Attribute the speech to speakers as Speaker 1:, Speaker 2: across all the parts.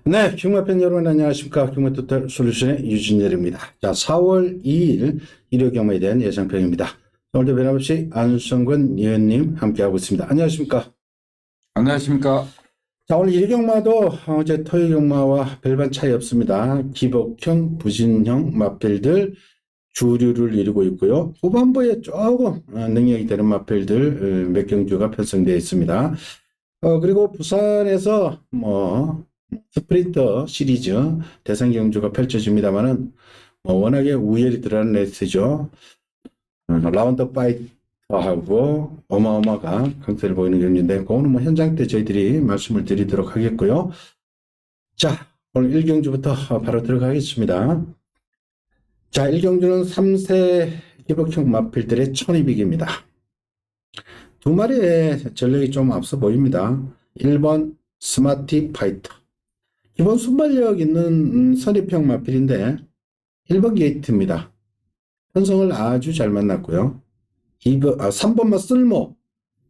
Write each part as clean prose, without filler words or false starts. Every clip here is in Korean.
Speaker 1: 네, 흉마팬 여러분 안녕하십니까. 흉마토탈 솔루션의 유진열입니다. 자, 4월 2일 일요 경마에 대한 예상평입니다. 오늘도 변함없이 안성권 위원님 함께하고 있습니다. 안녕하십니까.
Speaker 2: 안녕하십니까.
Speaker 1: 자, 오늘 일요 경마도 어제 토요 경마와 별반 차이 없습니다. 기복형, 부진형 마필들 주류를 이루고 있고요. 후반부에 조금 능력이 되는 마필들 몇 경주가 편성되어 있습니다. 그리고 부산에서 스프린터 시리즈 대상 경주가 펼쳐집니다만은 워낙에 우열이 드러난 레이스죠. 라운드 파이터하고 어마어마가 강세를 보이는 경주인데 그거는 현장 때 저희들이 말씀을 드리도록 하겠고요. 자, 오늘 1경주부터 바로 들어가겠습니다. 자, 1경주는 3세 기복형 마필들의 1200입니다. 두 마리의 전력이 좀 앞서 보입니다. 1번 스마티 파이터. 기본 순발력 있는 선입형 마필인데 1번 게이트입니다. 편성을 아주 잘 만났고요. 3번만 쓸모.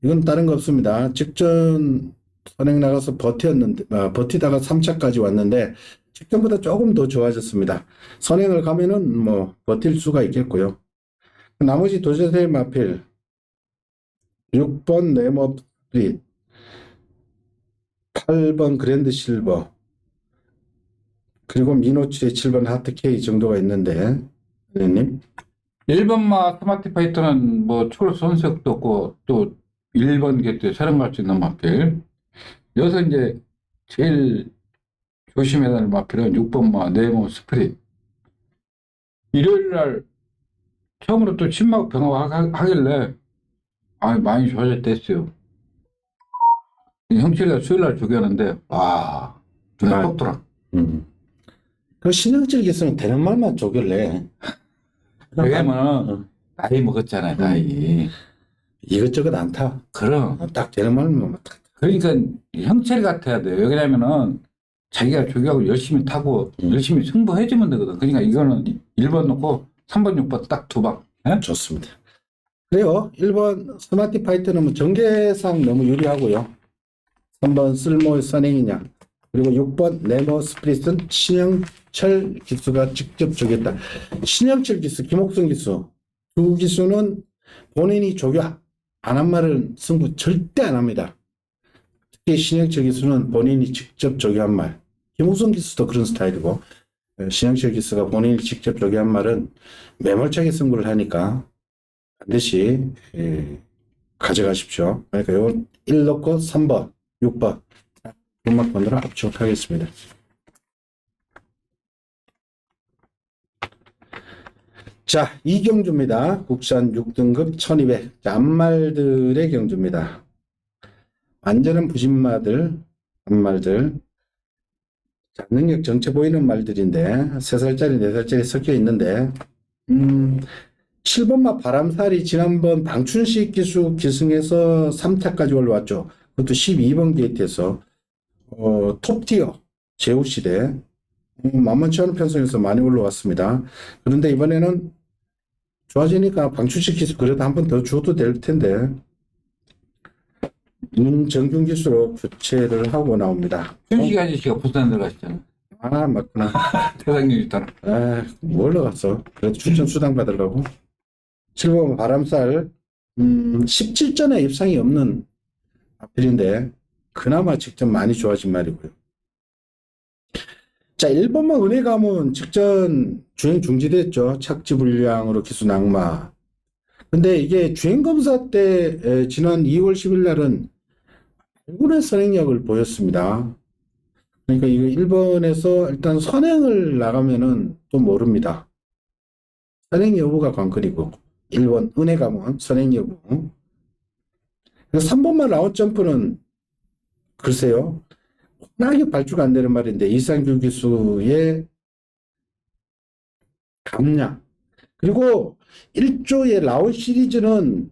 Speaker 1: 이건 다른 거 없습니다. 직전 선행 나가서 버티다가 3차까지 왔는데 직전보다 조금 더 좋아졌습니다. 선행을 가면은 버틸 수가 있겠고요. 나머지 도저세 마필 6번 네모 스프릿, 8번 그랜드 실버, 그리고 미노치의 7번 하트 K 정도가 있는데, 선생님.
Speaker 2: 1번마 스마트 파이터는 초로 손색도 없고, 또 1번 게이트 사령 갈 수 있는 마필. 여기서 이제 제일 조심해야 될 마필은 6번마 네모 스프릿. 일요일 날 처음으로 또 심막 변화하길래, 많이 좋아졌댔어요. 형철이가 수요일 날 죽였는데, 눈에 쏙 들어.
Speaker 1: 그 신형질 기수는 되는 말만 조결래.
Speaker 2: 왜냐면, 나이 먹었잖아요, 나이.
Speaker 1: 이것저것 안 타.
Speaker 2: 그럼.
Speaker 1: 딱 되는 말만 타.
Speaker 2: 그러니까 형철이 같아야 돼요. 왜냐면은 자기가 조기하고 열심히 타고 열심히 승부해주면 되거든. 그러니까 이거는 1번 놓고 3번, 6번 딱 두 방. 예?
Speaker 1: 좋습니다. 그래요. 1번 스마티 파이터는 전개상 너무 유리하고요. 3번 쓸모의 선행이냐. 그리고 6번 네모 스프릿은 신영철 기수가 직접 조겼다. 신영철 기수, 김옥성 기수 두 기수는 본인이 조교 안 한 말은 승부 절대 안 합니다. 특히 신영철 기수는 본인이 직접 조교한 말. 김옥성 기수도 그런 스타일이고 신영철 기수가 본인이 직접 조교한 말은 매몰차게 승부를 하니까 반드시 가져가십시오. 그러니까 이건 1 넣고 3번, 6번 음악번호로 압축 하겠습니다. 자, 이 경주입니다. 국산 6등급 1200. 자, 암말들의 경주입니다. 완전한 부신마들, 암말들. 자, 능력 정체 보이는 말들인데 3살짜리, 4살짜리 섞여 있는데 7번마 바람살이 지난번 방춘식 기수 기승에서 3차까지 올라왔죠. 그것도 12번 게이트에서 톱티어 제후시대 만만치 않은 편성에서 많이 올라왔습니다. 그런데 이번에는 좋아지니까 방출식 기수 그래도 한 번 더 줘도 될 텐데 문정균 기수로 교체를 하고 나옵니다.
Speaker 2: 준식 아저씨가 부산 들어가시잖아.
Speaker 1: 맞구나.
Speaker 2: 대상률 있잖아.
Speaker 1: 뭘로 갔어? 그래도 출전 수당 받으려고. 7번 바람살 17전에 입상이 없는 아필인데 그나마 직접 많이 좋아진 말이고요. 자, 1번만 은혜 가문 직전 주행 중지됐죠. 착지 불량으로 기수 낙마. 근데 이게 주행 검사 때 지난 2월 10일 날은 8분의 선행력을 보였습니다. 그러니까 이거 1번에서 일단 선행을 나가면은 또 모릅니다. 선행 여부가 관건이고 1번 은혜 가문 선행 여부. 3번만 라운드 점프는 글쎄요. 워낙에 발주가 안 되는 말인데 이상규 기수의 감량 그리고 1조의 라운 시리즈는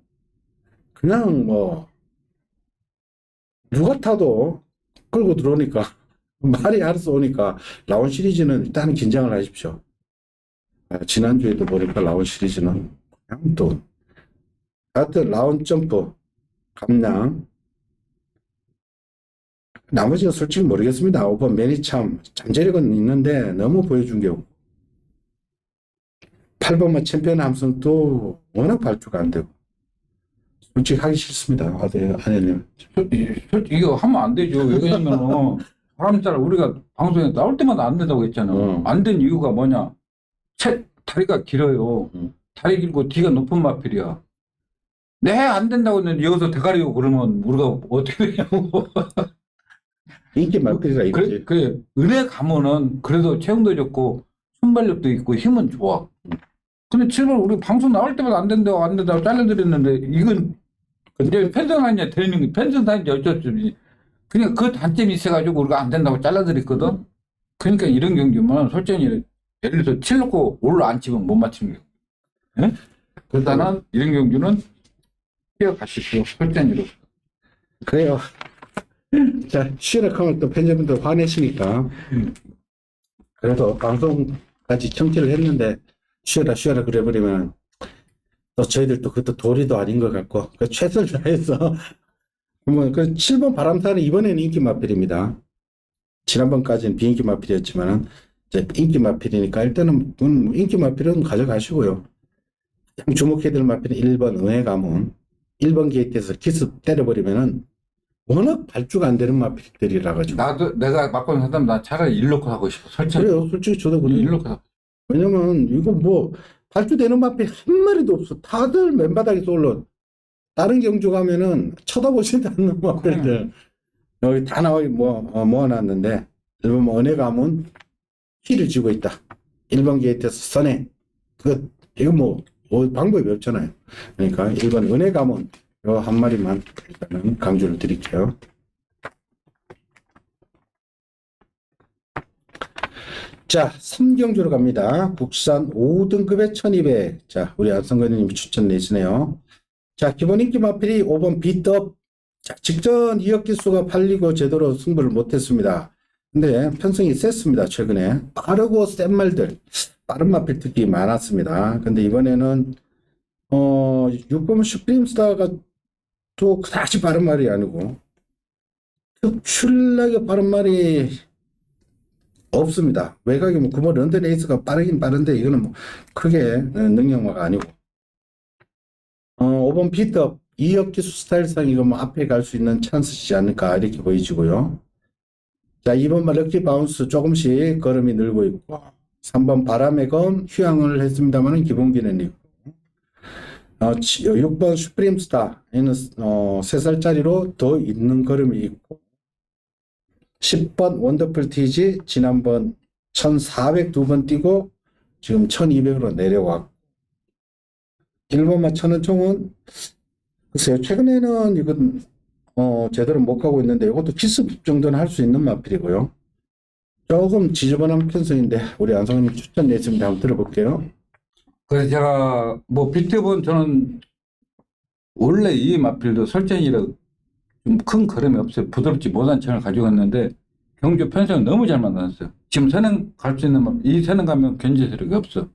Speaker 1: 그냥 누가 타도 끌고 들어오니까 말이 알아서 오니까 라운 시리즈는 일단 긴장을 하십시오. 지난주에도 보니까 라운 시리즈는 그냥 또 하여튼 라운 점프 감량 나머지는 솔직히 모르겠습니다. 5번 매니참 잠재력은 있는데 너무 보여준 게 없고 8번만 챔피언 함성도 워낙 발주가 안 되고 솔직히 하기 싫습니다. 아내님.
Speaker 2: 솔직히 이거 하면 안 되죠. 왜냐면 사람들 우리가 방송에 나올 때마다 안 된다고 했잖아. 안 된 이유가 뭐냐? 다리가 길어요. 다리 길고 뒤가 높은 마필이야. 네, 안 된다고 했는데 여기서 대가리고 그러면 우리가 어떻게 되냐고.
Speaker 1: 인기 마필이라 이거지.
Speaker 2: 그래, 은혜 가면은 그래도 체형도 좋고 순발력도 있고 힘은 좋아. 근데 지금 우리 방송 나올 때마다 안 된다고 잘라드렸는데 이건 이제 펜션 다니냐 되는 게 펜션 다니냐 어쩔 수 없지. 그냥 그 단점이 있어가지고 우리가 안 된다고 잘라드렸거든. 그러니까 이런 경기면 솔직히 예를 들어서 칠 놓고 올라 안 치면 못 맞추는 거야. 예? 일단은 이런 경기는 뛰어가십시오. 솔직히로.
Speaker 1: 그래요. 자, 쉬락하면 또 팬여분들 화내시니까. 그래도 방송까지 청취를 했는데, 쉬어라 그래버리면, 또 저희들도 그것도 도리도 아닌 것 같고, 그 최선을 다해서, 뭐, 그 7번 바람사는 이번에는 인기 마필입니다. 지난번까지는 비인기 마필이었지만, 이제 인기 마필이니까, 일단은, 인기 마필은 가져가시고요. 주목해야 될 마필은 1번 은혜 가문, 1번 게이트에서 키스 때려버리면은, 워낙 발주가 안 되는 마필들이라 가지고.
Speaker 2: 나도 내가 막고 하다면 나 차라리 일로코 하고 싶어. 솔직히.
Speaker 1: 그래요. 솔직히 저도 그래요.
Speaker 2: 일로코 하고.
Speaker 1: 왜냐면 이거 뭐 발주되는 마필 한 마리도 없어. 다들 맨바닥에서 올라. 다른 경주 가면은 쳐다보지도 않는 마필들. 여기 다 나와 모아놨는데 1번 은혜 가문 키를 쥐고 있다. 1번 게이트에서 선해. 이거 뭐 방법이 없잖아요. 그러니까 1번 은혜 가문 요 한 마리만 일단은 강조를 드릴게요. 자, 3경주로 갑니다. 국산 5등급에 1200. 자, 우리 안성근님이 추천 내시네요. 자, 기본 인기 마필이 5번 비떡. 자, 직전 2억 기수가 팔리고 제대로 승부를 못했습니다. 근데 편성이 셌습니다. 최근에. 빠르고 센 말들. 빠른 마필 특히 많았습니다. 근데 이번에는 6번 슈프림스타가 또 그다지 빠른 말이 아니고 특출나게 빠른 말이 없습니다. 외곽이 뭐 9번 런던 에이스가 빠르긴 빠른데 이거는 뭐 크게 능력마가 아니고 5번 피터 2억 기수 스타일상 이거 뭐 앞에 갈 수 있는 찬스지 않을까 이렇게 보이지고요. 자, 2번 럭키 바운스 조금씩 걸음이 늘고 있고 3번 바람의 검 휴양을 했습니다만 기본기는 있고 6번 슈프림스타 얘는 3살짜리로 더 있는 걸음이 있고 10번 원더풀 티지 지난번 1400 두 번 뛰고 지금 1200으로 내려왔고 1번만 천원총은 글쎄요 최근에는 이건 제대로 못 가고 있는데 이것도 기습 정도는 할 수 있는 마필이고요. 조금 지저분한 편성인데 우리 안성님 추천 내습니다. 한번 들어볼게요.
Speaker 2: 그래서 제가 뭐 비트본 저는 원래 이 마필도 설정이라 좀 큰 걸음이 없어요. 부드럽지 못한 천을 가지고 왔는데 경주 편성을 너무 잘 만들었어요. 지금 선행 갈 수 있는 이 선행 가면 견제 세력이 없어.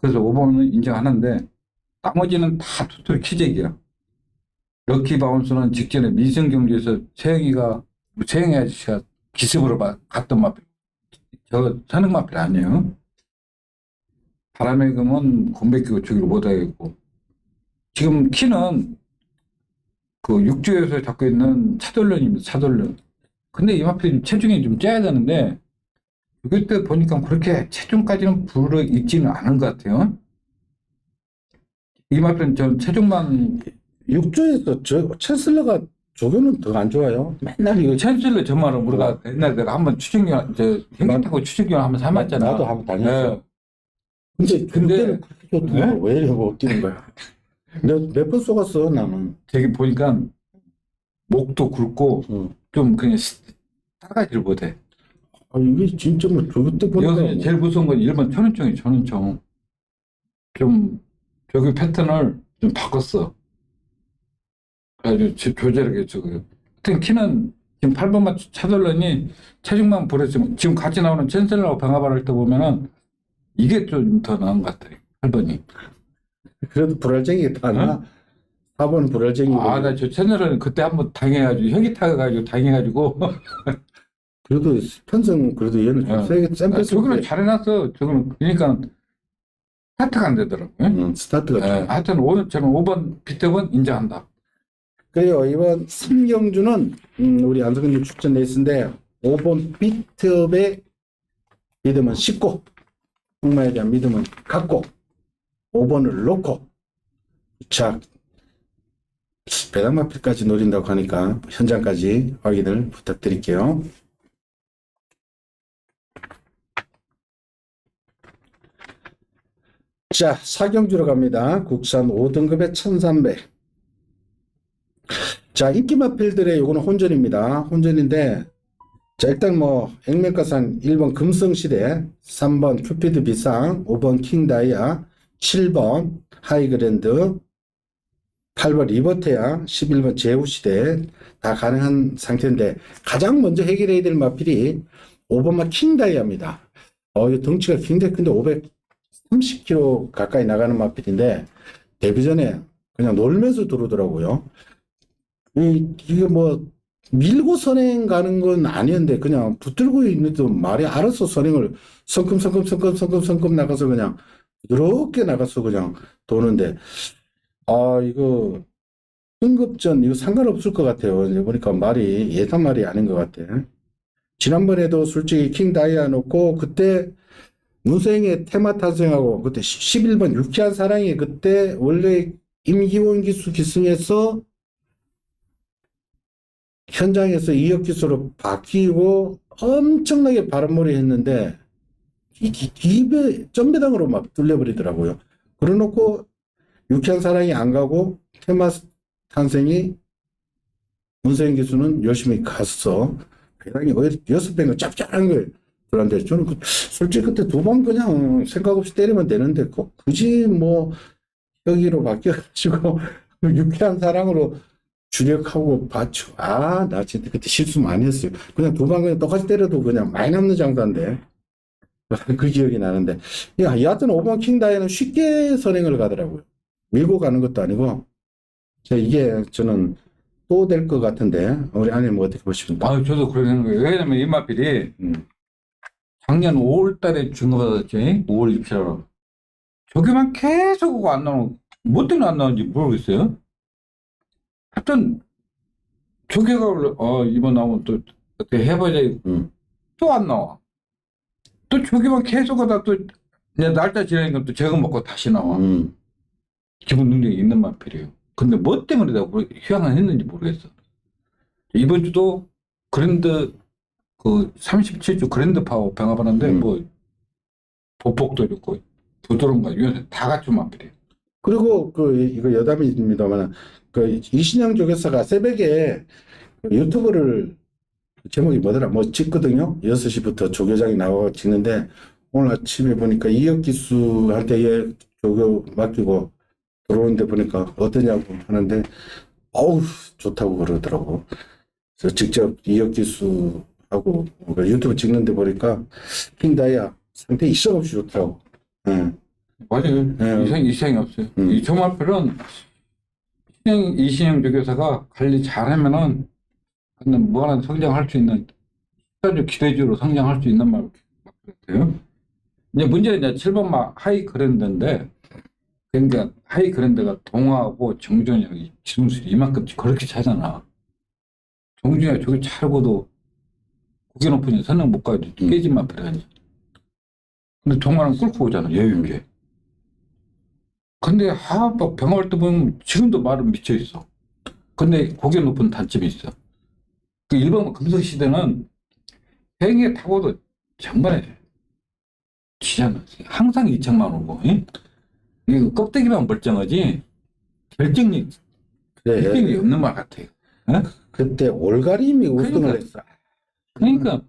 Speaker 2: 그래서 5번은 인정하는데 나머지는 다 토토리 키재기야. 럭키 바운스는 직전에 민생 경주에서 세영이 아저씨가 기습으로 갔던 마필. 저 선행 마필 아니에요. 바람의 금은 공백기고 주기를 못하겠고 지금 키는 그 육주에서 잡고 있는 차돌련입니다. 차돌련. 근데 이 마필이 체중이 좀 째야 되는데 그때 보니까 그렇게 체중까지는 불어 있지는 않은 것 같아요. 이 마필은 전 체중만
Speaker 1: 6조에서 저 챈슬러가 조교는 더 안 좋아요. 맨날 이거
Speaker 2: 챈슬러 저 말은 우리가 옛날에 내가 한번 추측견 행기 타고 추측견 한번 삼았잖아.
Speaker 1: 나도 한번 다녔어.
Speaker 2: 네.
Speaker 1: 근데 그때는 그렇게 좋더라.
Speaker 2: 네?
Speaker 1: 왜 이러고 뛰는 거야? 내가 몇 번 쏘갔어 나는.
Speaker 2: 되게 보니까 목도 굵고 좀 그냥 따라가지를 못해.
Speaker 1: 아 이게 진짜 뭐 조교 때 보니까
Speaker 2: 여기서 제일 무서운 건 1번 천은총이 천은총. 좀 조교 패턴을 좀 바꿨어. 그래가지고 조절하게 했어요. 하여튼 키는 지금 8번만 차돌려니 체중만 보랬지만 지금 같이 나오는 챈슬러하고 방아바를 때 보면은 이게 좀 더 나은 것 같아요. 8번이.
Speaker 1: 그래도 불알쟁이가 다 나. 4번은 불알쟁이고.
Speaker 2: 아, 나 저 채널은 그때 한번 당해가지고, 혁이 타가지고 당해가지고.
Speaker 1: 그래도 편성, 그래도 얘는 좀 세게, 센
Speaker 2: 아, 저거는
Speaker 1: 뺐을 때.
Speaker 2: 잘해놨어. 저거는, 그러니까, 스타트가 안 되더라고요.
Speaker 1: 스타트가
Speaker 2: 예,
Speaker 1: 좀.
Speaker 2: 하여튼 오늘 저는 5번 비트건 인정한다.
Speaker 1: 그래요. 이번 삼경주는, 우리 안성근님 추천 레이스인데, 5번 비트업의 믿음은 쉽고, 승마에 대한 믿음은 갖고, 5번을 놓고, 자, 배당마필까지 노린다고 하니까 현장까지 확인을 부탁드릴게요. 자, 사경주로 갑니다. 국산 5등급의 1300. 자, 인기마필들의 요거는 혼전입니다. 혼전인데, 자, 일단 뭐, 액면가상 1번 금성시대, 3번 큐피드 비상, 5번 킹다이아, 7번 하이그랜드, 8번 리버테아, 11번 제후시대 다 가능한 상태인데 가장 먼저 해결해야 될 마필이 5번마 킹다이아입니다. 이 덩치가 굉장히 큰데 530kg 가까이 나가는 마필인데 데뷔 전에 그냥 놀면서 들어오더라고요. 이게 뭐 밀고 선행 가는 건 아니었는데 그냥 붙들고 있는데도 말이 알아서 선행을 성큼성큼 나가서 그냥 부드럽게 나가서 그냥 도는데 이거 승급전 이거 상관없을 것 같아요. 이제 보니까 말이 예상 말이 아닌 것 같아. 지난번에도 솔직히 킹 다이아 놓고 그때 문세영의 테마 탄생하고 그때 11번 유쾌한 사랑이 그때 원래 임기원 기수 기승에서 현장에서 이혁 기수로 바뀌고 엄청나게 바람몰이 했는데 입에 점배당으로 막 뚫려버리더라고요. 그래놓고 유쾌한 사랑이 안 가고 테마 탄생이 문세영 기수는 열심히 갔어. 배당이 오히려 6배는 짭짤한 걸 들었는데 저는 솔직히 그때 두 번 그냥 생각 없이 때리면 되는데 굳이 뭐 여기로 바뀌어가지고 유쾌한 사랑으로 주력하고 받쳐. 나 진짜 그때 실수 많이 했어요. 그냥 두 번 그냥 똑같이 때려도 그냥 많이 남는 장사인데. 그 기억이 나는데. 여하튼 5번 킹다이는 쉽게 선행을 가더라고요. 밀고 가는 것도 아니고. 이게 저는 또 될 것 같은데, 우리 아내님 어떻게 보십니까?
Speaker 2: 아, 저도 그런 생각이에요. 왜냐면 이 마필이 작년 5월 달에 중급받았지? 5월 27일. 저기만 계속 오고 안 나오고, 뭐 때문에 안 나오는지 모르겠어요. 하여튼, 조개가 이번 나오면 또 어떻게 해보자. 또 안 나와. 또 조개만 계속 하다 또, 이제 날짜 지나니까 또 저거 먹고 다시 나와. 기본 능력이 있는 마필이에요. 근데 뭐 때문에 내가 휴양을 했는지 모르겠어. 이번 주도 그랜드, 37주 그랜드 파워 병합하는데, 뭐, 보폭도 있고, 부드러운 거, 다 갖춘 마필이에요.
Speaker 1: 그리고 이거 여담입니다만, 이신영 조교사가 새벽에 유튜브를 제목이 뭐더라? 뭐 찍거든요. 6시부터 조교장이 나와 찍는데, 오늘 아침에 보니까 이혁 기수한테 얘 조교 맡기고 들어오는데 보니까 어떠냐고 하는데, 어우, 좋다고 그러더라고. 그래서 직접 이혁 기수하고 유튜브 찍는데 보니까 킹다이아 상태 이상 없이 좋더라고.
Speaker 2: 맞아요. 이상이 없어요. 이 조마필은 이신영 조교사가 관리 잘하면은 무한한 성장할 수 있는 시간적 기대주로 성장할 수 있는 말 같아요. 이제 문제는 이제 7번 하이 그랜드인데 그러니까 하이 그랜드가 동화하고 정준영이 지동술이 이만큼씩 그렇게 차잖아. 정준영이 저기 차고도 고개 높으니 선능 못 가도 깨지만 그래야지. 근데 동화는 끌고 오잖아 여유 있게. 근데 막 병원할 때 보면 지금도 말은 미쳐 있어. 근데 고개 높은 단점이 있어. 그 일본 금성시대는 행에 타고도 정말에 지잖아. 항상 2천만 오고, 이거 껍데기만 멀쩡하지, 결정력이 없는 말 같아요.
Speaker 1: 그때 올가림이 우승을 했어.
Speaker 2: 그러니까,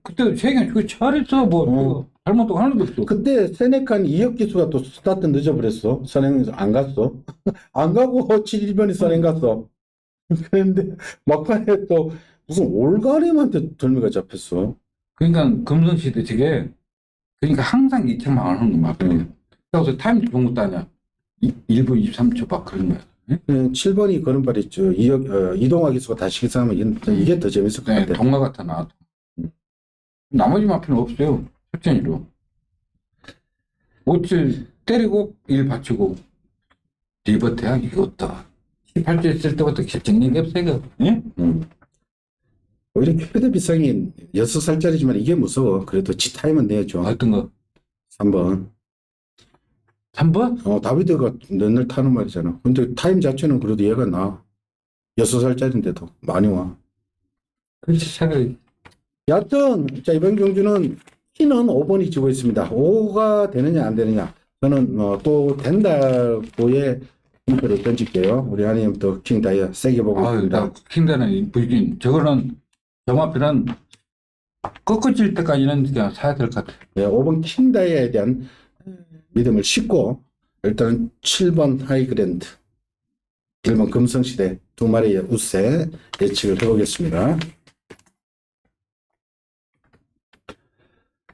Speaker 2: 그때 세계 저기 잘했어, 잘못도 하나도 없어.
Speaker 1: 그때 세네칸 이혁 기수가 또 스타트 늦어버렸어. 선행에서 안 갔어. 안 가고 7번이 선행 갔어. 그런데 막판에 또 무슨 올가림한테 돌미가 잡혔어.
Speaker 2: 그러니까 금성시대 저게, 그러니까 항상 2천만 원 하는 거 맞거든요. 그래서 타임 좋은 것도 아니야. 1분 23초 막 그런 거야. 응?
Speaker 1: 7번이 그런 말 있죠. 이동화 기수가 다시 기사하면 이게 더 재밌을 것
Speaker 2: 네,
Speaker 1: 같아요.
Speaker 2: 동화 같아 나. 나머지 마필은 없어요. 실전으로. 57 때리고 1 받치고 리버트야 이것도 18주 있을 때부터 결정력이 없어요. 예?
Speaker 1: 오히려 큐피드 비상이 6살짜리지만 이게 무서워. 그래도 지 타임은 내야죠.
Speaker 2: 어떤 거?
Speaker 1: 3번.
Speaker 2: 3번?
Speaker 1: 다비드가 넌널 타는 말이잖아. 근데 타임 자체는 그래도 얘가 나. 6살짜리인데도 많이 와.
Speaker 2: 그렇지 차라리.
Speaker 1: 여하튼, 자, 이번 경주는 키는 5번이 지고 있습니다. 5가 되느냐, 안 되느냐. 저는, 또 된다고의 힌트를 던질게요. 우리 아님 또 킹 다이아 세게 보고
Speaker 2: 아유
Speaker 1: 있습니다.
Speaker 2: 나 킹다는 불긴 저거는 저 마필은 꺾어질 때까지는 그냥 사야 될 것 같아.
Speaker 1: 5번 킹 다이아에 대한 믿음을 싣고, 일단 7번 하이그랜드, 1번 금성시대 두 마리의 우세 예측을 해보겠습니다.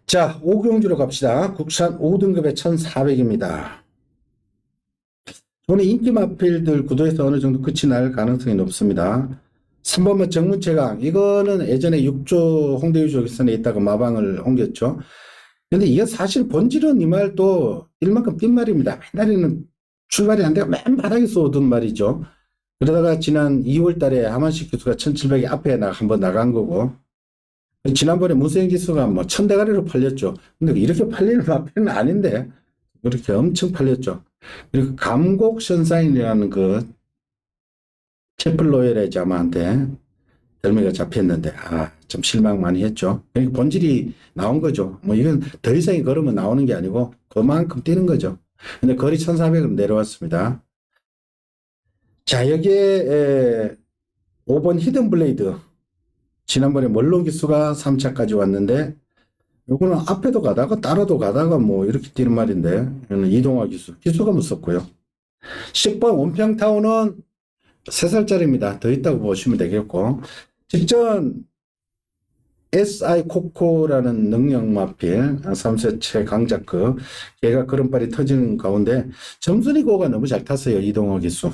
Speaker 1: 자, 5경주로 갑시다. 국산 5등급의 1400입니다. 저는 인기 마필들 구도에서 어느 정도 끝이 날 가능성이 높습니다. 3번은 정문채강. 이거는 예전에 6조 홍대유조 기선에 있다가 마방을 옮겼죠. 근데 이게 사실 본질은 이 말도 일만큼 뛴 말입니다. 옛날에는 출발이 안 되고 맨 바닥에서 오던 말이죠. 그러다가 지난 2월 달에 하만식 기수가 1700이 앞에 한번 나간 거고, 지난번에 문세영 기수가 뭐 1000대가리로 팔렸죠. 근데 이렇게 팔리는 마필은 아닌데, 그렇게 엄청 팔렸죠. 그리고 감곡 션사인이라는 그 채플로엘의 자마한테 덜미가 잡혔는데, 좀 실망 많이 했죠. 그러니까 본질이 나온 거죠. 뭐 이건 더 이상이 걸으면 나오는 게 아니고 그만큼 뛰는 거죠. 근데 거리 1400으로 내려왔습니다. 자, 여기에 5번 히든 블레이드. 지난번에 멀론 기수가 3차까지 왔는데, 요거는 앞에도 가다가 따라도 가다가 뭐 이렇게 뛰는 말인데, 이거는 이동화 기수가 무섭고요. 10번 원평타운은 3살짜리입니다. 더 있다고 보시면 되겠고, 직전 SI 코코라는 능력 마필 3세 최강자급, 걔가 걸음발이 터지는 가운데 점순이고가 너무 잘 탔어요. 이동화 기수.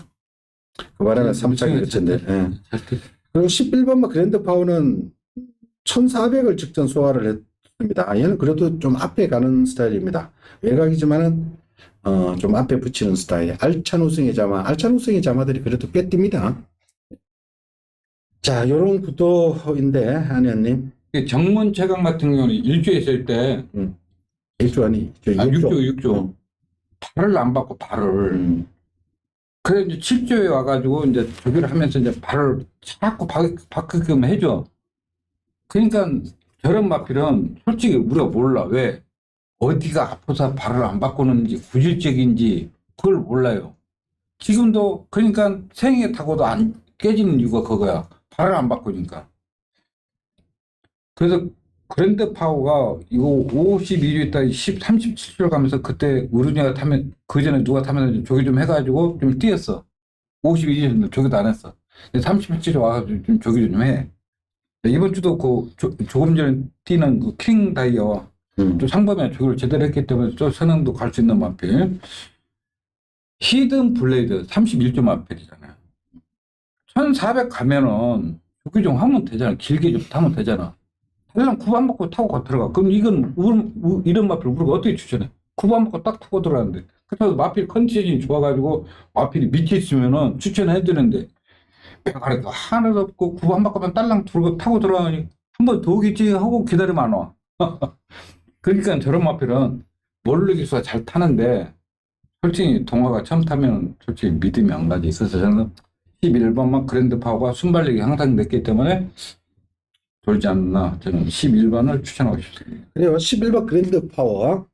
Speaker 1: 그 바람에 3차가 그쳤는데. 그리고 11번 그랜드 파워는 1400을 직전 소화를 했습니다. 얘는 그래도 좀 앞에 가는 스타일입니다. 외곽이지만은 좀 앞에 붙이는 스타일. 알찬 우승의 자마들이 그래도 꽤 뜁니다. 자, 요런 구도인데, 한의원님.
Speaker 2: 정문 최강 같은 경우는 1주에 있을 때
Speaker 1: 1주 아니,
Speaker 2: 6조. 발을 안 받고 발을. 그래 이제 7조에 와가지고 이제 조기를 하면서 이제 발을 자꾸 바꾸게끔 해줘. 그러니까 저런 마필은 솔직히 우리가 몰라. 왜? 어디가 아파서 발을 안 바꾸는지 구질적인지 그걸 몰라요. 지금도 그러니까 생에 타고도 안 깨지는 이유가 그거야. 발을 안 바꾸니까. 그래서 그랜드 파워가 이거 52주 있다 37주 가면서 그때 우르니가 타면 그 전에 누가 타면 조기 좀 해가지고 좀 뛰었어. 52주는 조기도 안 했어. 근데 37주 와가지고 좀 조기 좀 해. 이번 주도 조금 전에 뛰는 그 킹 다이어와 또 상범에 조기를 제대로 했기 때문에 또 선행도 갈 수 있는 마필. 히든 블레이드 31조 마필이잖아요. 1400 가면은 조기 좀 하면 되잖아. 길게 좀 타면 되잖아. 그냥 9번 먹고 타고 들어가. 그럼 이건 이런 마필 우리가 어떻게 추천해? 9번 먹고 딱 타고 들어가는데. 그래서 마필 컨디션이 좋아가지고 마필이 밑에 있으면은 추천해 드는데 그래도 하나도 없고 9번 바꾸면 딸랑 타고 들어가니 한 번 더 오겠지 하고 기다리면 안 와. 그러니까 저런 마필은 모르기수가 잘 타는데 솔직히 동화가 처음 타면 솔직히 믿음이 안 가지 있어서 저는 11번만 그랜드 파워가 순발력이 항상 됐기 때문에 돌지 않나 저는 11번을 추천하고 싶습니다.
Speaker 1: 그래요. 11번 그랜드 파워,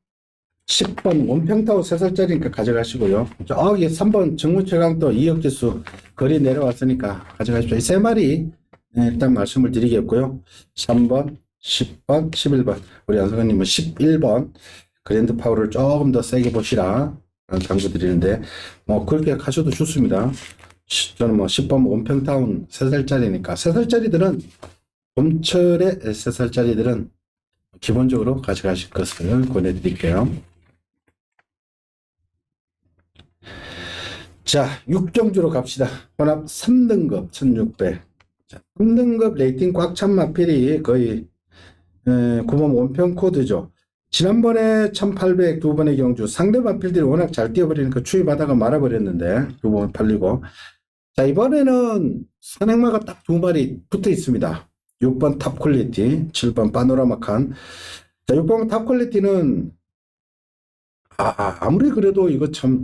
Speaker 1: 10번 원평타워 3살짜리니까 가져가시고요. 저기 3번 정무최강도 2억 지수 거리 내려왔으니까 가져가십시오. 이 세 마리 일단 말씀을 드리겠고요. 3번, 10번, 11번. 우리 안성현님은 11번 그랜드 파워를 조금 더 세게 보시라 강조 드리는데 뭐 그렇게 가셔도 좋습니다. 저는 뭐 10번 원평타운 3살짜리니까 3살짜리들은 봄철에 3살짜리들은 기본적으로 가져가실 것을 권해드릴게요. 자, 6경주로 갑시다. 혼합 3등급 1600. 자, 3등급 레이팅 꽉 찬 마필이 거의 9번 원평 코드죠. 지난번에 1800 두 번의 경주 상대 마필들이 워낙 잘 뛰어버리니까 추위바다가 말아버렸는데 두 번 팔리고, 자, 이번에는 선행마가 딱 두 마리 붙어 있습니다. 6번 탑 퀄리티, 7번 파노라마 칸. 자, 6번 탑 퀄리티는 아무리 그래도 이거 참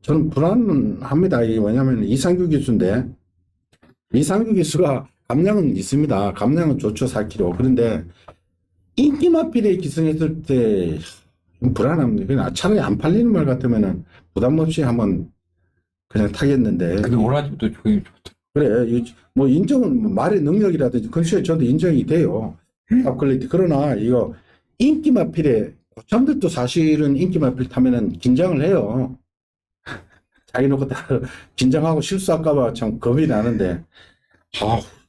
Speaker 1: 저는 불안합니다. 이게 뭐냐면 이상규 기수인데, 이상규 기수가 감량은 있습니다. 감량은 좋죠, 4kg. 그런데 인기 마필에 기승했을 때 불안합니다. 그냥 차라리 안 팔리는 말 같으면은 부담 없이 한번 그냥 타겠는데.
Speaker 2: 근데 오라지부터 조용히 좋다.
Speaker 1: 그래, 뭐 인정은 뭐 말의 능력이라든지 그것이 저도 인정이 돼요. 탑 퀄리티. 그러나 이거 인기 마필에 고참들도 사실은 인기 마필 타면은 긴장을 해요. 자기 놓고 다 긴장하고 실수할까봐 참 겁이 나는데,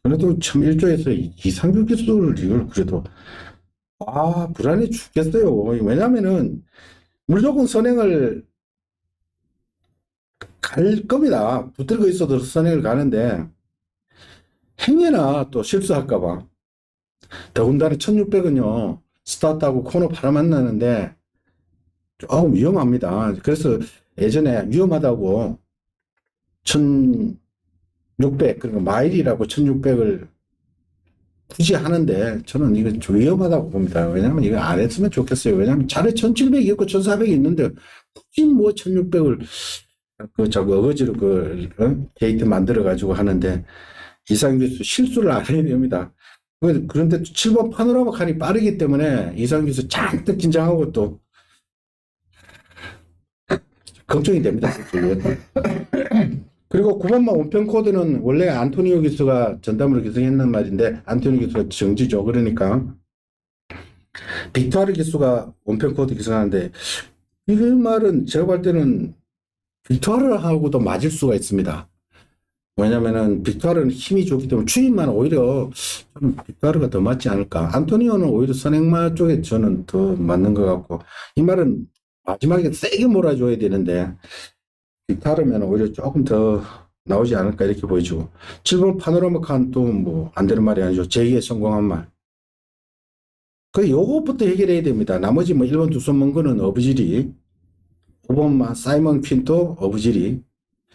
Speaker 1: 그래도 참 일조에서 이상규 기수를 이걸 그래도 불안해 죽겠어요. 왜냐면은 무조건 선행을 갈 겁니다. 붙들고 있어도 선행을 가는데 행여나 또 실수할까봐. 더군다나 1600은요 스타트하고 코너 바로 만나는데 조금 위험합니다. 그래서 예전에 위험하다고 1600 그러니까 마일이라고 1600을 굳이 하는데 저는 이거 좀 위험하다고 봅니다. 왜냐면 이거 안 했으면 좋겠어요. 왜냐면 차라리 1700이 있고 1400이 있는데 굳이 뭐 1600을 어거지로 게이트 만들어 가지고 하는데 이상규 실수를 안 해야 됩니다. 그런데 7번 파노라마 칸이 빠르기 때문에 이상규 잔뜩 긴장하고 또 걱정이 됩니다. 그리고 9번만 원평 코드는 원래 안토니오 기수가 전담으로 기승했는 말인데 안토니오 기수가 정지죠. 그러니까 빅토르 기수가 원평 코드 기승하는데 이 말은 제가 볼 때는 빅토르하고도 맞을 수가 있습니다. 왜냐면은 빅토르는 힘이 좋기 때문에 추임만 오히려 좀 빅토르가 더 맞지 않을까. 안토니오는 오히려 선행마 쪽에 저는 더 맞는 것 같고, 이 말은 마지막에 세게 몰아줘야 되는데 빅토르면 오히려 조금 더 나오지 않을까 이렇게 보여지고, 7번 파노라마 칸도 뭐 안 되는 말이 아니죠. 제2의 성공한 말. 요것부터 해결해야 됩니다. 나머지 뭐 1번 두손 먼 거는 어부지리, 5번만 사이먼 퀸도 어부지리,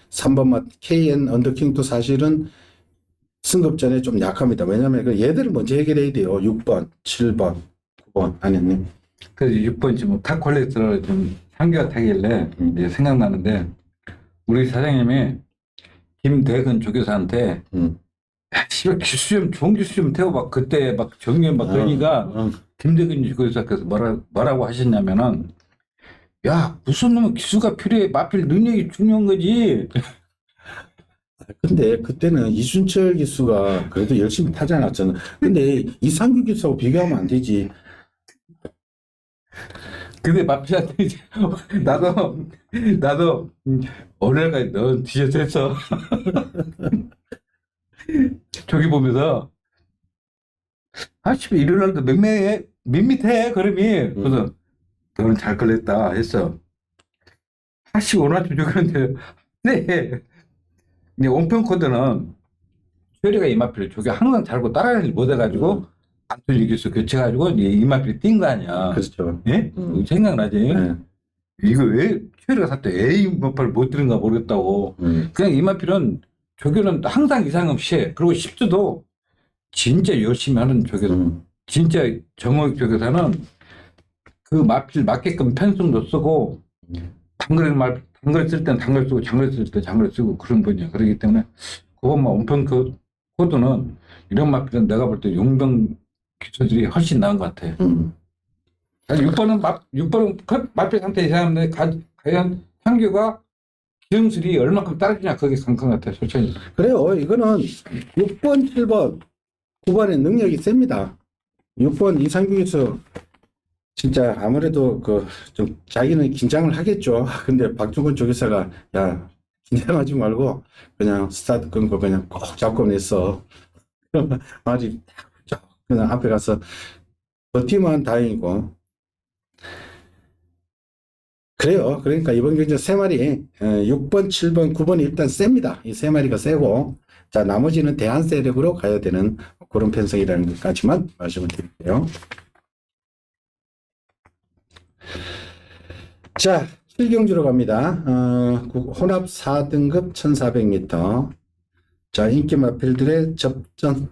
Speaker 1: 3번만 KN 언더킹도 사실은 승급전에 좀 약합니다. 왜냐면 얘들을 먼저 해결해야 돼요. 6번, 7번, 9번 아니었네.
Speaker 2: 그래서 6번 지금 탑 퀄리티를 좀 상기가 타길래 이제 생각나는데, 우리 사장님이 김대근 조교사한테 야, 씨발 기수 좀 좋은 기수 좀 태워 막 그때 막 정년 막 그러니까 김대근 조교사께서 뭐라고 하셨냐면은, 야 무슨 놈의 기수가 필요해, 마필 능력이 중요한 거지.
Speaker 1: 근데 그때는 이순철 기수가 그래도 열심히 타지 않았잖아. 근데 이상규 기수하고 비교하면 안 되지.
Speaker 2: 근데 마필한테 이제 나도 오늘까지 넌 뒤져서 저기 보면서 아씨 일어날도 밋밋해 걸음이. 그래서 너는 잘 걸렸다 했어. 아씨 오늘 좀 그런데 네. 근데 원평 코드는 최리가 이마필 저게 항상 잘고 따라가지 못해가지고 안토니 기수 교체가지고 이마필이 뛴 거 아니야.
Speaker 1: 그렇죠.
Speaker 2: 예? 생각나지?
Speaker 1: 네.
Speaker 2: 이거 왜 최리가 샀대? A 이마필 못 들은가 모르겠다고. 그냥 이마필은 조교는 항상 이상 없이 해. 그리고 10주도 진짜 열심히 하는 조교사. 진짜 정호익 조교사는 그 마필 맞게끔 편성도 쓰고 단글 쓸 땐 단글 쓰고 장글 쓸 때 장글 쓰고 그런 분이야. 그렇기 때문에 그것만 원평 코드는 이런 마필은 내가 볼 때 용병 기수들이 훨씬 나은 것 같아. 6번은 마필 상태 이상한데 과연 향규가 기능술이 얼마큼 따라주냐 그게 관건 같아. 솔직히.
Speaker 1: 그래요. 이거는 6번, 7번, 9번의 능력이 셉니다. 6번 이상규 기수 진짜 아무래도 좀 자기는 긴장을 하겠죠. 근데 박종건 조교사가 야 긴장하지 말고 그냥 스타트 끊고 그냥 꼭 잡고 냈어. 말이 딱 그냥 앞에 가서 버티면 다행이고. 그래요. 그러니까 이번 경기 세 마리, 6번, 7번, 9번이 일단 셉니다. 이 세 마리가 세고, 자, 나머지는 대한 세력으로 가야 되는 그런 편성이라는 것까지만 말씀을 드릴게요. 자, 7경주로 갑니다. 혼합 4등급 1400m. 자, 인기 마필들의 접전.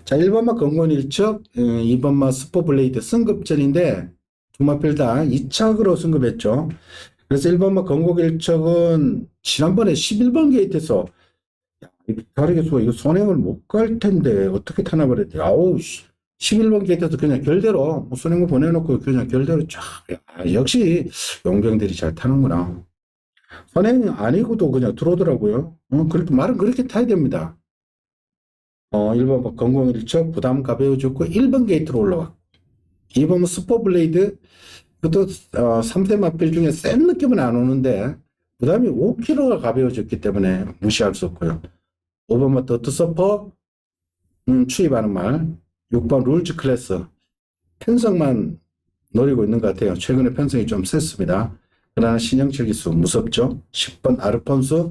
Speaker 1: 자, 1번마 건곤일척, 2번마 스포블레이드 승급전인데, 두 마필 다 2착으로 승급했죠. 그래서 1번마 건곤일척은 지난번에 11번 게이트에서, 야, 이거 다르겠어. 이거 선행을 못 갈 텐데, 어떻게 타나버렸대. 11번 게이트에서 그냥 결대로, 선행을 보내놓고 그냥 결대로 쫙, 야, 역시 용병들이 잘 타는구나. 선행이 아니고도 그냥 들어오더라고요. 그렇게 말은 그렇게 타야 됩니다. 1번 건공일척 부담 가벼워졌고 1번 게이트로 올라왔고 2번 스포블레이드 그것도 3세 마필 중에 센 느낌은 안 오는데 부담이 5kg가 가벼워졌기 때문에 무시할 수 없고요. 5번 더트 서퍼 추입하는 말 6번 룰즈 클래스 편성만 노리고 있는 것 같아요. 최근에 편성이 좀 셌습니다. 그러나 신형철 기수 무섭죠. 10번 아르폰스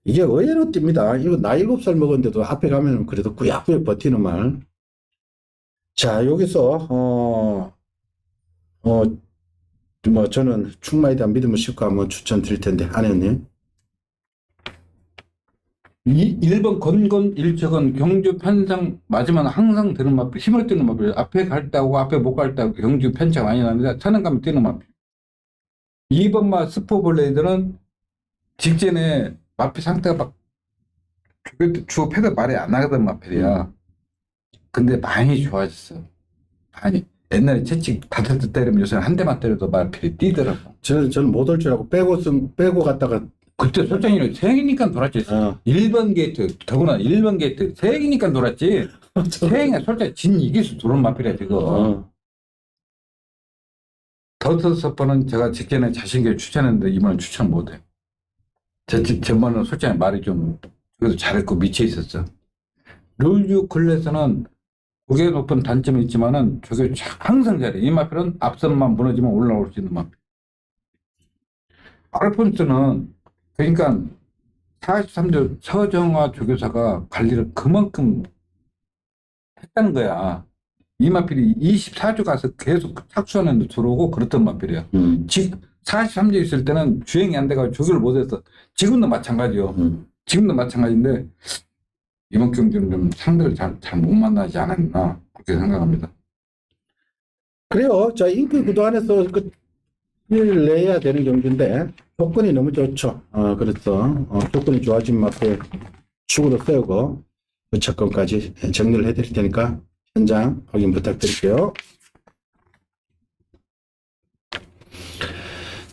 Speaker 1: 이게 의외로 뜁니다. 이거 나이 7살 먹었는데도 앞에 가면 그래도 꾸역꾸역 버티는 말. 자, 여기서, 뭐, 저는 충마에 대한 믿음을 싣고 한번 추천드릴 텐데, 안혜원님.
Speaker 2: 1번 건건 일척은 경주 편성 맞으면 항상 되는 마필, 힘을 뛰는 마필. 앞에 갈 때하고 앞에 못 갈 때하고 경주 편차가 많이 나는데 차는 가면 뛰는 마필. 2번마 스포블레이드는 직전에 마필 상태가 막 주어 패가 말이 안 나가던 마필이야. 근데 많이 좋아졌어. 많이. 옛날에 채찍 다들 때 때리면 요새 한 대만 때려도 마필이 뛰더라고.
Speaker 1: 저는 못 올 줄 알고 빼고 갔다가,
Speaker 2: 그때 솔직히 세기니까 돌았지. 1번 게이트, 더구나 1번 게이트, 세기니까 돌았지. 세기가 솔직히 진 이기수 들어온 마필이야, 지금. 더트 서퍼는 제가 직전에 자신있게 추천했는데 이번엔 추천 못해. 저번은 솔직히 말이 좀 그래도 잘했고 미쳐 있었어. 룰유 클래스는 고개 높은 단점이 있지만은 저게 항상 잘해. 이 마필은 앞선만 무너지면 올라올 수 있는 마필. 아르폰스는 그러니까 43조 서정화 조교사가 관리를 그만큼 했다는 거야. 이 마필이 24조 가서 계속 착수하는 데 들어오고 그랬던 마필이야. 43조 있을 때는 주행이 안 돼가지고 조교를 못해서 지금도 마찬가지요. 지금도 마찬가지인데 이번 경기는 좀 상대를 잘 못 만나지 않았나 그렇게 생각합니다.
Speaker 1: 그래요. 자, 인기 구도 안에서 를 내야 되는 경기인데 조건이 너무 좋죠. 그래서 조건이 좋아진 마필 축으로 세우고 그 조건까지 정리를 해드릴 테니까 현장 확인 부탁드릴게요.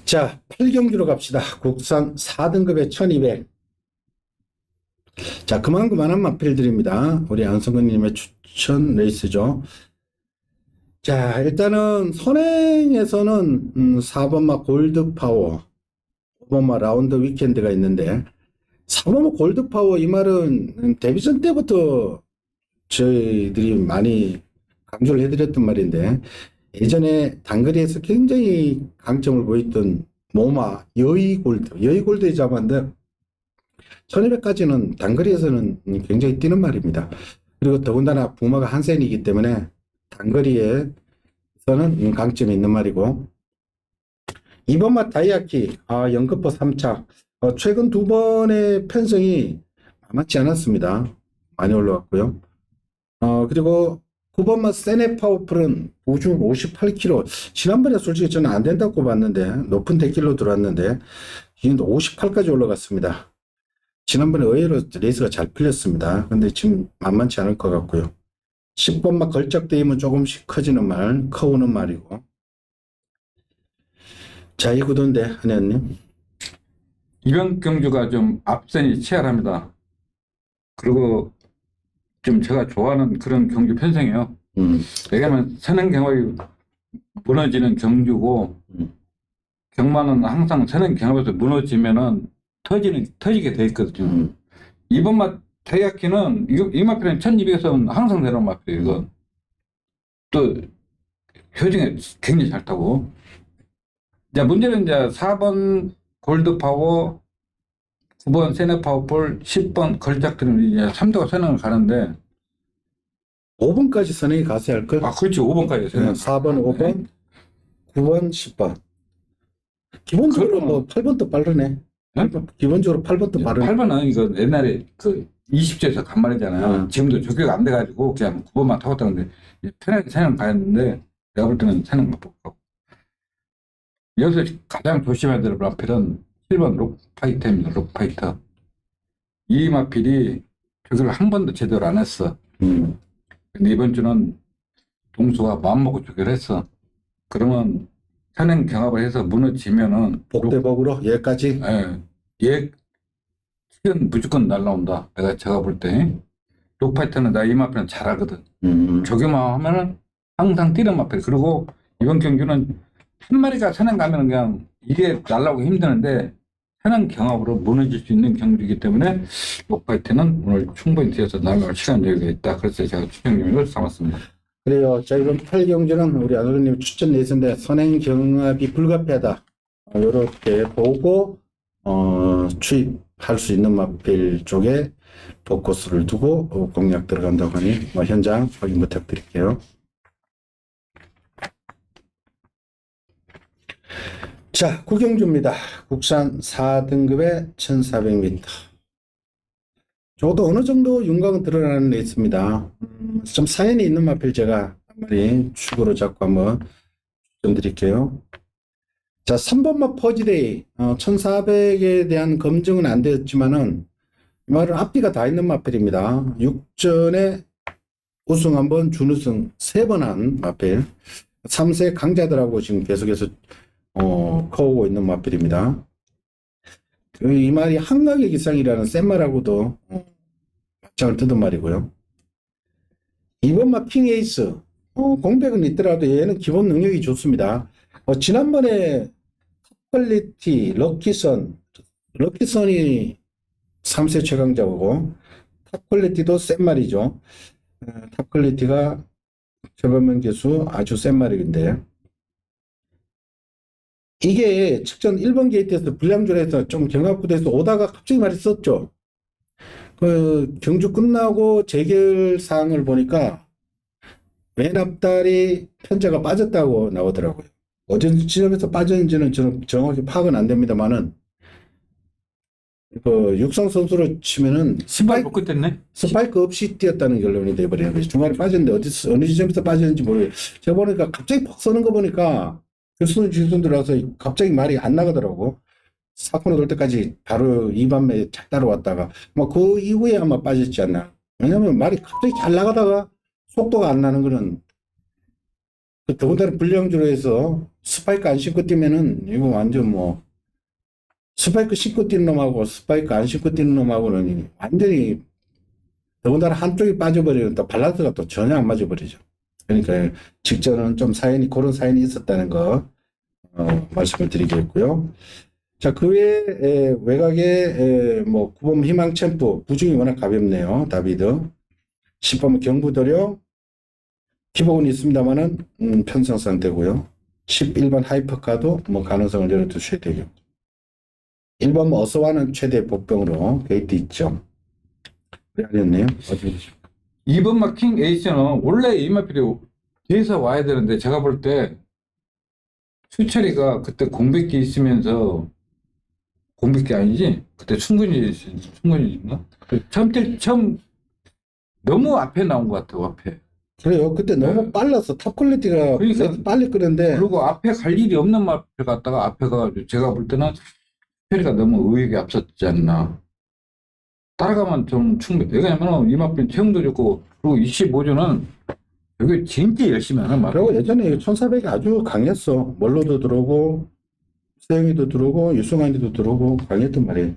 Speaker 1: 자, 8경기로 갑시다. 국산 4등급의 1200. 자, 그만한 마필들입니다. 우리 안성근님의 추천 레이스죠. 자, 일단은 선행에서는 4번마 골드파워, 5번마 라운드 위켄드가 있는데 4번마 골드파워 이 말은 데뷔전 때부터 저희들이 많이 강조를 해드렸던 말인데 예전에 단거리에서 굉장히 강점을 보였던 모마 여의골드에 잡았는데 1200까지는 단거리에서는 굉장히 뛰는 말입니다. 그리고 더군다나 부마가 한센이기 때문에 단거리에서는 강점이 있는 말이고 2번마 다이아키 연급포 3차 최근 두 번의 편성이 만만치 않았습니다. 많이 올라왔고요. 그리고 9번마 세네 파워풀은 우중 58kg 지난번에 솔직히 저는 안 된다고 봤는데 높은 대길로 들어왔는데 지금 58까지 올라갔습니다. 지난번에 의외로 레이스가 잘 풀렸습니다. 근데 지금 만만치 않을 것 같고요. 10번마 걸작대임은 조금씩 커지는 말, 커오는 말이고. 자, 이 구도인데, 한혜원님.
Speaker 2: 이번 경주가 좀 앞선이 치열합니다. 그리고 좀 제가 좋아하는 그런 경주 편성이에요. 왜냐면 선행 경합이 무너지는 경주고 경마는 항상 선행 경합에서 무너지면은 터지게 돼 있거든요. 이번 맛 다이아키는 이 마필은 1200에서는 항상 내려온 마필이에요. 이거 또 효정에 굉장히 잘 타고 이제 문제는 이제 4번 골드파워, 9번 세네파워볼, 10번 걸작들은 이제 3도가 선행을 가는데,
Speaker 1: 5번까지 선행이 가서야 할 걸.
Speaker 2: 아, 그렇지. 5번까지 선행.
Speaker 1: 4번, 5번, 9번, 10번. 기본적으로
Speaker 2: 그러면-
Speaker 1: 뭐 8번도 빠르네.
Speaker 2: 응?
Speaker 1: 기본적으로 8번도 빠르네.
Speaker 2: 8번은 이거 옛날에 그 20조에서 간 말이잖아요.
Speaker 1: 응.
Speaker 2: 지금도 조교가 안 돼가지고 그냥 9번만 타고 있다는데 편하게 선행 가였는데 내가 볼 때는 선행 못 보고. 여기서 가장 조심해야 될 마필은 7번 록파이터입니다. 록파이터. 이 마필이 조교를 한 번도 제대로 안 했어. 근데 이번 주는 동수가 마음먹고 조교를 했어. 그러면 선행 경합을 해서 무너지면은
Speaker 1: 복대복으로 여기까지.
Speaker 2: 얘 실은 무조건 날라온다. 제가 볼 때. 록파이터는 나 이 마필은 잘하거든. 조교만 하면은 항상 뛰는 마필. 그리고 이번 경기는 한 마리가 선행 가면 그냥 이게 날라오기 힘드는데 선행 경합으로 무너질 수 있는 경기이기 때문에 록파이터는 오늘 충분히 뛰어서 날라올 시간 여유가 있다. 그래서 제가 추천 경기를 삼았습니다.
Speaker 1: 그래요. 자, 이번 8경주는 우리 아드님 추천 내선데 선행 경합이 불가피하다. 이렇게 보고 추입할 수 있는 마필 쪽에 포커스를 두고 공략 들어간다고 하니 현장 확인 부탁드릴게요. 자, 구경주입니다. 국산 4등급의 1400m. 저도 어느 정도 윤곽은 드러나는 데 있습니다. 좀 사연이 있는 마필 제가 한 마리 축으로 잡고 한번 추천드릴게요. 자, 3번마 퍼지데이 1400에 대한 검증은 안 되었지만은 이 말은 앞뒤가 다 있는 마필입니다. 6전에 우승 한 번, 준우승 3번 한 마필. 3세 강자들하고 지금 계속해서 커오고 있는 마필입니다. 이 말이 한강의 기상이라는 센 말하고도 맞짱을 뜨던 말이고요. 2번마 킹 에이스 공백은 있더라도 얘는 기본 능력이 좋습니다. 지난번에 탑퀄리티 럭키선이 3세 최강자고 탑퀄리티도 센 말이죠. 탑퀄리티가 저번면 개수 아주 센 말인데 이게 측전 1번 게이트에서 불량줄에서 좀 경합구도에서 오다가 갑자기 말이 썼죠. 그 경주 끝나고 재결 사항을 보니까 맨 앞다리 편제가 빠졌다고 나오더라고요. 어떤 지점에서 빠졌는지는 저는 정확히 파악은 안 됩니다만은 그 육상 선수로 치면은
Speaker 2: 신발 벗고 뗐네?
Speaker 1: 스파이크 없이 뛰었다는 결론이 돼버리는 거죠. 중간에 빠졌는데 어느 지점에서 빠졌는지 모르겠어요. 제가 보니까 갑자기 퍽 서는 거 보니까 교수는 지선 들어와서 갑자기 말이 안 나가더라고. 사코너 돌 때까지 바로 2반매 잘 따라왔다가 뭐 그 이후에 아마 빠졌지 않나. 왜냐면 말이 갑자기 잘 나가다가 속도가 안 나는 거는 더군다나 불량주로 해서 스파이크 안 신고 뛰면은 이거 완전 뭐 스파이크 신고 뛰는 놈하고 스파이크 안 신고 뛰는 놈하고는 완전히 더군다나 한쪽이 빠져버리면 또 밸런스가 또 전혀 안 맞아버리죠. 그러니까 직전은 좀 그런 사연이 있었다는 거 말씀을 드리겠고요. 자, 그 외에 외곽에 뭐 9번 희망 챔프 부중이 워낙 가볍네요. 다비드 10번 경부도령 기복은 있습니다만은 편성 상태고요. 11번 하이퍼카도 뭐 가능성을 열어두셔야 되고 1번 뭐 어서와는 최대 복병으로 게이트 있죠. 그래 아니었네요. 어디
Speaker 2: 2번 마킹 에이스는 원래 이 마필이 뒤에서 와야 되는데 제가 볼 때 수철이가 그때 공백기 있으면서 공백기 아니지? 그때 충분히인가? 처음 너무 앞에 나온 것 같아요. 앞에.
Speaker 1: 그래요. 그때 너무 빨라서 탑 퀄리티가
Speaker 2: 그러니까
Speaker 1: 빨리 끄는데
Speaker 2: 그리고 앞에 갈 일이 없는 마필 갔다가 앞에 가가지고 제가 볼 때는 수철이가 너무 의욕이 앞섰지 않나. 따라가면 좀 충분히. 왜냐면 이 마필 체형도 좋고 그리고 25조는 여기 진짜 열심히 하는 마필.
Speaker 1: 그리고 예전에 1400이 아주 강했어. 멀로도 들어오고 세영이도 들어오고 유승환이도 들어오고 강했단 말이에요.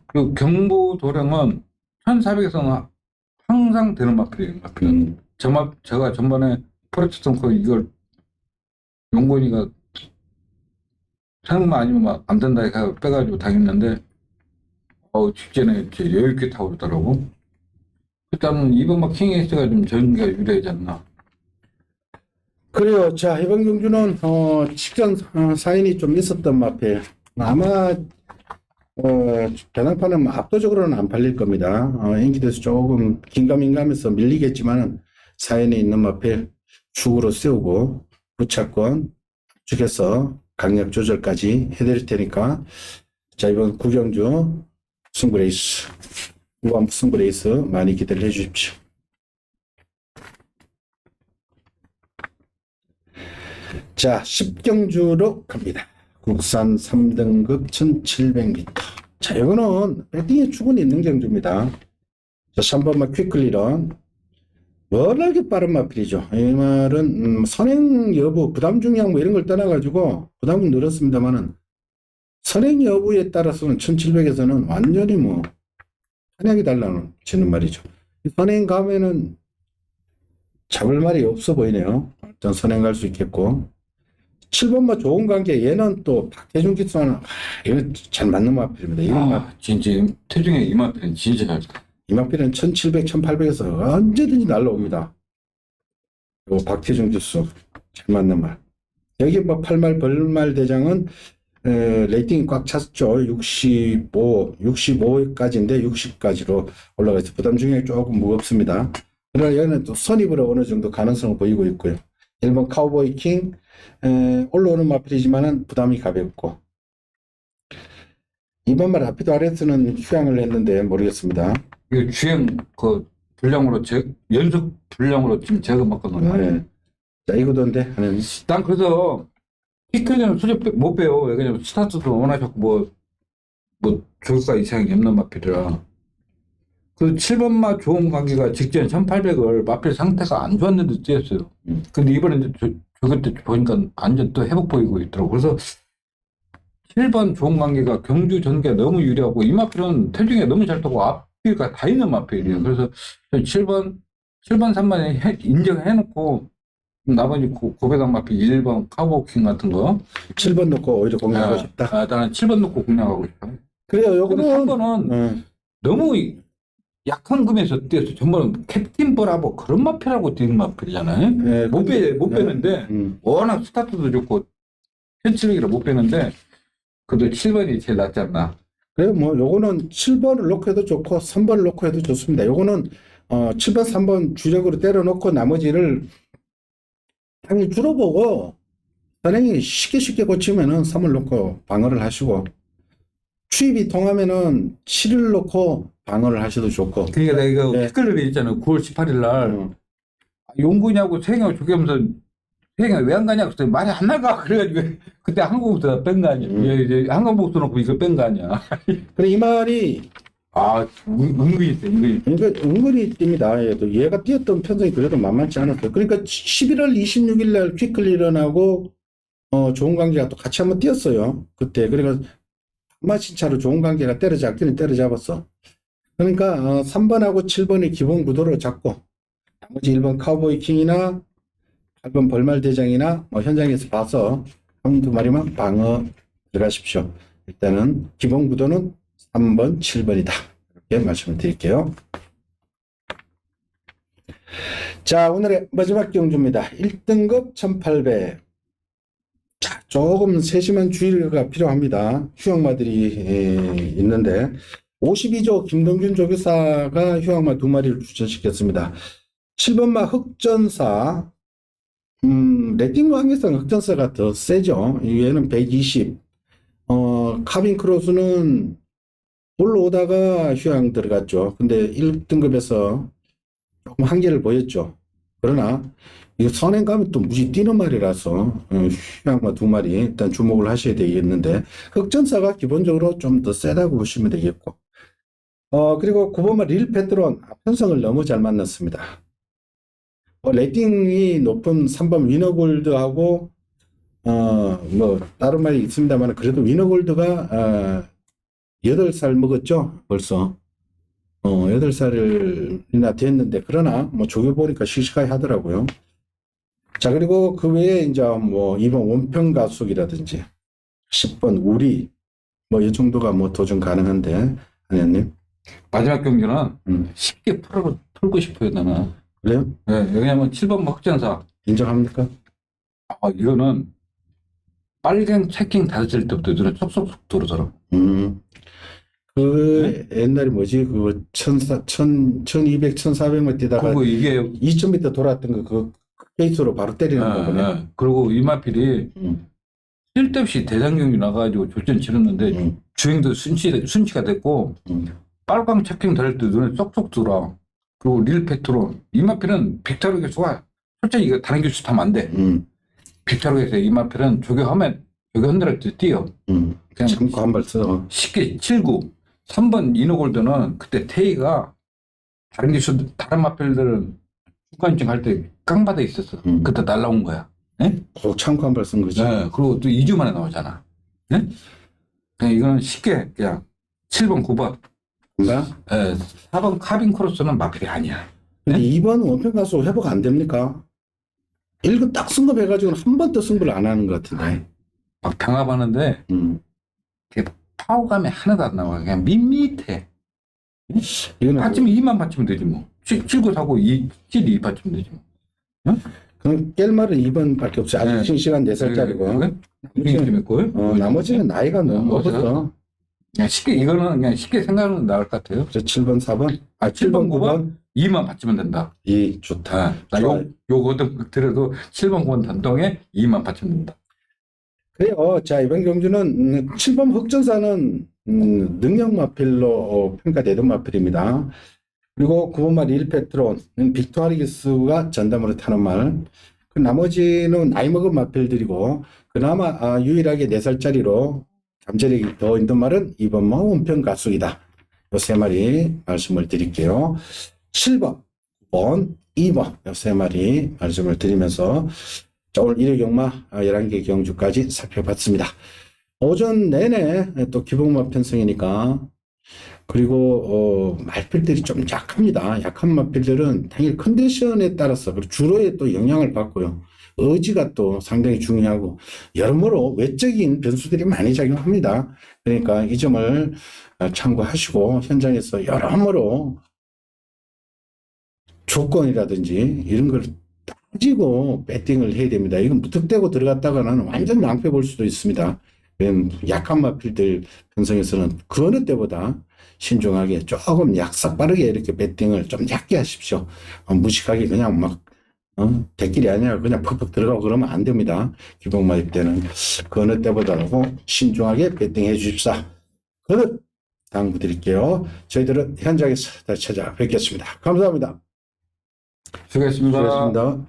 Speaker 2: 그 경부 도령은 1400에서는 항상 되는 마필이에요. 마필은. 제가 전번에 포레트 덩크 이걸 용건이가 생각만 아니면 안 된다 해서 빼가지고 당했는데 직전에 이렇게 여유있게 타고 그러더라고. 일단은 2번 막 킹에이스가 좀 전기가 유리하지 않나.
Speaker 1: 그래요. 자, 이번 경주는 직전 사인이 좀 있었던 마필. 아마 배낭판은 뭐 압도적으로는 안 팔릴 겁니다. 인기도에서 조금 긴가민가하면서 밀리겠지만은 사인이 있는 마필 축으로 세우고 부차권 축에서 강약 조절까지 해드릴 테니까 자, 이번 구경주 승부레이스 우암 승부레이스 많이 기대를 해주십시오. 자, 10경주로 갑니다. 국산 3등급 1700m. 자, 이거는 배팅의 축은 있는 경주입니다. 자, 3번마 퀵클리런. 워낙에 빠른 마필이죠. 이 말은, 선행 여부, 부담 중량 뭐 이런 걸 떠나가지고, 부담은 늘었습니다만은, 선행 여부에 따라서는 1700에서는 완전히 뭐, 한약이 달라지는 말이죠. 선행 가면은 잡을 말이 없어 보이네요. 일단 선행 갈 수 있겠고. 7번마 좋은 관계 얘는 또 박태준 기수와는 이거 잘 맞는 마필입니다. 이건
Speaker 2: 진짜 태중의 이마필은 진짜 잘했다.
Speaker 1: 이마필은 1700, 1800에서 언제든지 날라옵니다. 그리고 박태준 기수 잘 맞는 말. 여기 뭐 팔말 벌말 대장은 레이팅이 꽉 찼죠. 65까지인데 60까지로 올라가서 부담 중량이 조금 무겁습니다. 그러나 여기는 또 선입으로 어느 정도 가능성을 보이고 있고요. 1번 카우보이 킹 올라오는 마필이지만은 부담이 가볍고 2번 말 라피도 아레스는 휴양을 했는데 모르겠습니다.
Speaker 2: 이거 주행 그 분량으로 연속 분량으로 지금 제가 바꿔놓은 거예요.
Speaker 1: 네. 자 이거던데 하는
Speaker 2: 난 그래서 피크는 솔직히 못 빼요. 왜냐면 스타트도 원하셨고 뭐 조교가 이상이 없는 마필이라. 그 7번마 좋은 관계가 직전 1800을 마필 상태가 안 좋았는데 뛰었어요. 근데 이번에 이제 조교 때 보니까 완전 또 회복 보이고 있더라고. 그래서 7번 좋은 관계가 경주 전개가 너무 유리하고 이 마필은 태중에 너무 잘 타고 앞뒤가 다 있는 마필이에요. 그래서 7번 3번에 인정해놓고 나머지 고배당 마필 1번 카보킹 같은 거
Speaker 1: 7번 놓고 오히려 공략하고 싶다.
Speaker 2: 나는 7번 놓고 공략하고 싶다.
Speaker 1: 그래요. 요거는
Speaker 2: 3번은 너무 약한 금에서 뛰어서 전번은 캡틴 브라보 그런 마필하고 뛰는 마필이잖아요.
Speaker 1: 네,
Speaker 2: 못 빼는데 워낙 스타트도 좋고 1700이라 못 빼는데 그래도 7번이 제일 낫지 않나.
Speaker 1: 그래요. 뭐 요거는 7번을 놓고 해도 좋고 3번을 놓고 해도 좋습니다. 요거는 7번, 3번 주력으로 때려놓고 나머지를 당연히 줄어보고 선행이 쉽게 고치면은 3을 놓고 방어를 하시고 추입이 통하면은 7을 놓고 방어를 하셔도 좋고.
Speaker 2: 그러니까 내가
Speaker 1: 네.
Speaker 2: 피클럽에 있잖아요. 9월 18일 날 용구냐고 세경을 조교하면서 세경이 왜 안 가냐고 그랬더니 말이 안 나가. 그래가지고 그때 항공부터 뺀 거 아니야. 이제 항공복도 놓고 이걸 뺀 거 아니야.
Speaker 1: 그래 이 말이
Speaker 2: 은근히 있어. 은근히.
Speaker 1: 그러니까 은근히 뜁니다. 얘가 뛰었던 편성이 그래도 만만치 않았어요. 그러니까 11월 26일 날 퀵클리런하고 좋은 관계가 또 같이 한번 뛰었어요. 그때. 그러니까 마신차로 좋은 관계가 때려잡기는 때려잡았어. 그러니까 3번하고 7번의 기본 구도를 잡고 나머지 1번 카우보이 킹이나 8번 벌말 대장이나 현장에서 봐서 한두 마리만 방어 들어가십시오. 일단은 기본 구도는 3번, 7번이다. 이렇게 말씀을 드릴게요. 자, 오늘의 마지막 경주입니다. 1등급 1800. 자, 조금 세심한 주의가 필요합니다. 휴양마들이 있는데 52조 김동균 조교사가 휴양마 2마리를 추천시켰습니다. 7번마 흑전사 레팅 관계상 흑전사가 더 세죠. 얘는 120. 카빈 크로스는 올라오다가 휴양 들어갔죠. 근데 1등급에서 조금 한계를 보였죠. 그러나 이거 선행 가면 또 무지 뛰는 말이라서 휴양마 2마리 일단 주목을 하셔야 되겠는데 흑전사가 기본적으로 좀 더 세다고 보시면 되겠고 그리고 9번마 릴 페트론 편성을 너무 잘 만났습니다. 레이팅이 높은 3번 위너골드하고 뭐 다른 말이 있습니다만 그래도 위너골드가 8살 먹었죠 벌써 8살이나 됐는데 그러나 뭐 조교 보니까 씩씩하게 하더라고요. 자 그리고 그 외에 이제 뭐 2번 원평가속이라든지 10번 우리 뭐 이 정도가 뭐 도전 가능한데 한현님
Speaker 2: 마지막 경기는 쉽게 풀고 싶어요 나는.
Speaker 1: 그래요?
Speaker 2: 네, 왜냐면 7번 흑전사
Speaker 1: 인정합니까?
Speaker 2: 이거는 빨갱 체킹 닫을 때부터 눈에 쏙쏙쏙 들어오더라고.
Speaker 1: 그 옛날에 뭐지 그 1200, 1400만 뛰다가
Speaker 2: 그리고 이게
Speaker 1: 2000m 돌았던 그 페이스로 바로 때리는 거네.
Speaker 2: 그리고 이마필이 쓸데없이 대장경이 나가지고 조전 치렀는데 주행도 순치가 됐고 빨강 체킹 닫을 때 눈에 쏙쏙 들어. 그리고 릴페트론 이마필은 빅타르게 좋아. 솔직히 이거 다른 교수 타면 안 돼. 빅타르게서 이마필은 저격한다를 때 뛰어.
Speaker 1: 그냥 참고 한 발 써.
Speaker 2: 쉽게 79. 3번 이노골드는 그때 테이가 다른 마필들은 중간쯤 갈 때 깡받아 있었어. 그때 날라온 거야. 네?
Speaker 1: 꼭 참고 한 발 쓴 거지.
Speaker 2: 네. 그리고 또 2주 만에 나오잖아. 네? 그냥 이거는 쉽게 그냥 7번, 9번.
Speaker 1: 뭔가?
Speaker 2: 네. 4번 카빈 크로스는 마필이 아니야.
Speaker 1: 근데 2번 원평 가수 회복 안 됩니까? 1급 딱 승급해가지고는 한 번 더 승부를 안 하는 것 같은데.
Speaker 2: 막 병합하는데 파워감이 하나도 안 나와. 그냥 밋밋해.
Speaker 1: 이거는
Speaker 2: 받치면 2만 받치면 되지 뭐. 79 사고 72 받치면 되지 뭐.
Speaker 1: 그럼 깰말은 2번밖에 없어. 아직
Speaker 2: 네.
Speaker 1: 싱싱한 4살짜리고. 나머지는 나이가 너무 먹었어.
Speaker 2: 그냥 이거는 그냥 쉽게 생각하면 나을 것 같아요.
Speaker 1: 저 7번, 4번?
Speaker 2: 7번, 9번? 2만 받치면 된다.
Speaker 1: 좋다.
Speaker 2: 나 요거도 들어도 7번, 9번 단동에 2만 받치면 된다.
Speaker 1: 그래요. 자, 이번 경주는 7번 흑전사는 능력 마필로 평가되던 마필입니다. 그리고 9번 말 1페트론은 빅토아리기스가 전담으로 타는 말. 그 나머지는 나이 먹은 마필들이고, 그나마 유일하게 4살짜리로 잠재력이 더 있는 말은 2번 말 원평 가숙이다. 요 3마리 말씀을 드릴게요. 7번, 9번, 2번 요 3마리 말씀을 드리면서 자, 오늘 1회 경마 11개 경주까지 살펴봤습니다. 오전 내내 또 기복마 편성이니까 그리고 마필들이 좀 약합니다. 약한 마필들은 당일 컨디션에 따라서 그리고 주로에 또 영향을 받고요. 의지가 또 상당히 중요하고 여러모로 외적인 변수들이 많이 작용합니다. 그러니까 이 점을 참고하시고 현장에서 여러모로 조건이라든지 이런 걸 따지고 배팅을 해야 됩니다. 이건 무턱대고 들어갔다가는 완전 낭패 볼 수도 있습니다. 약한 마필들 편성에서는 그 어느 때보다 신중하게 조금 약삭 빠르게 이렇게 배팅을 좀 얕게 하십시오. 무식하게 그냥 막 대길이 아니라 그냥 퍽퍽 들어가고 그러면 안 됩니다. 기복마입 때는 그 어느 때보다도 신중하게 배팅해 주십사. 그것 당부드릴게요. 저희들은 현장에서 다시 찾아뵙겠습니다. 감사합니다.
Speaker 2: 수고했습니다.
Speaker 1: 수고하셨습니다.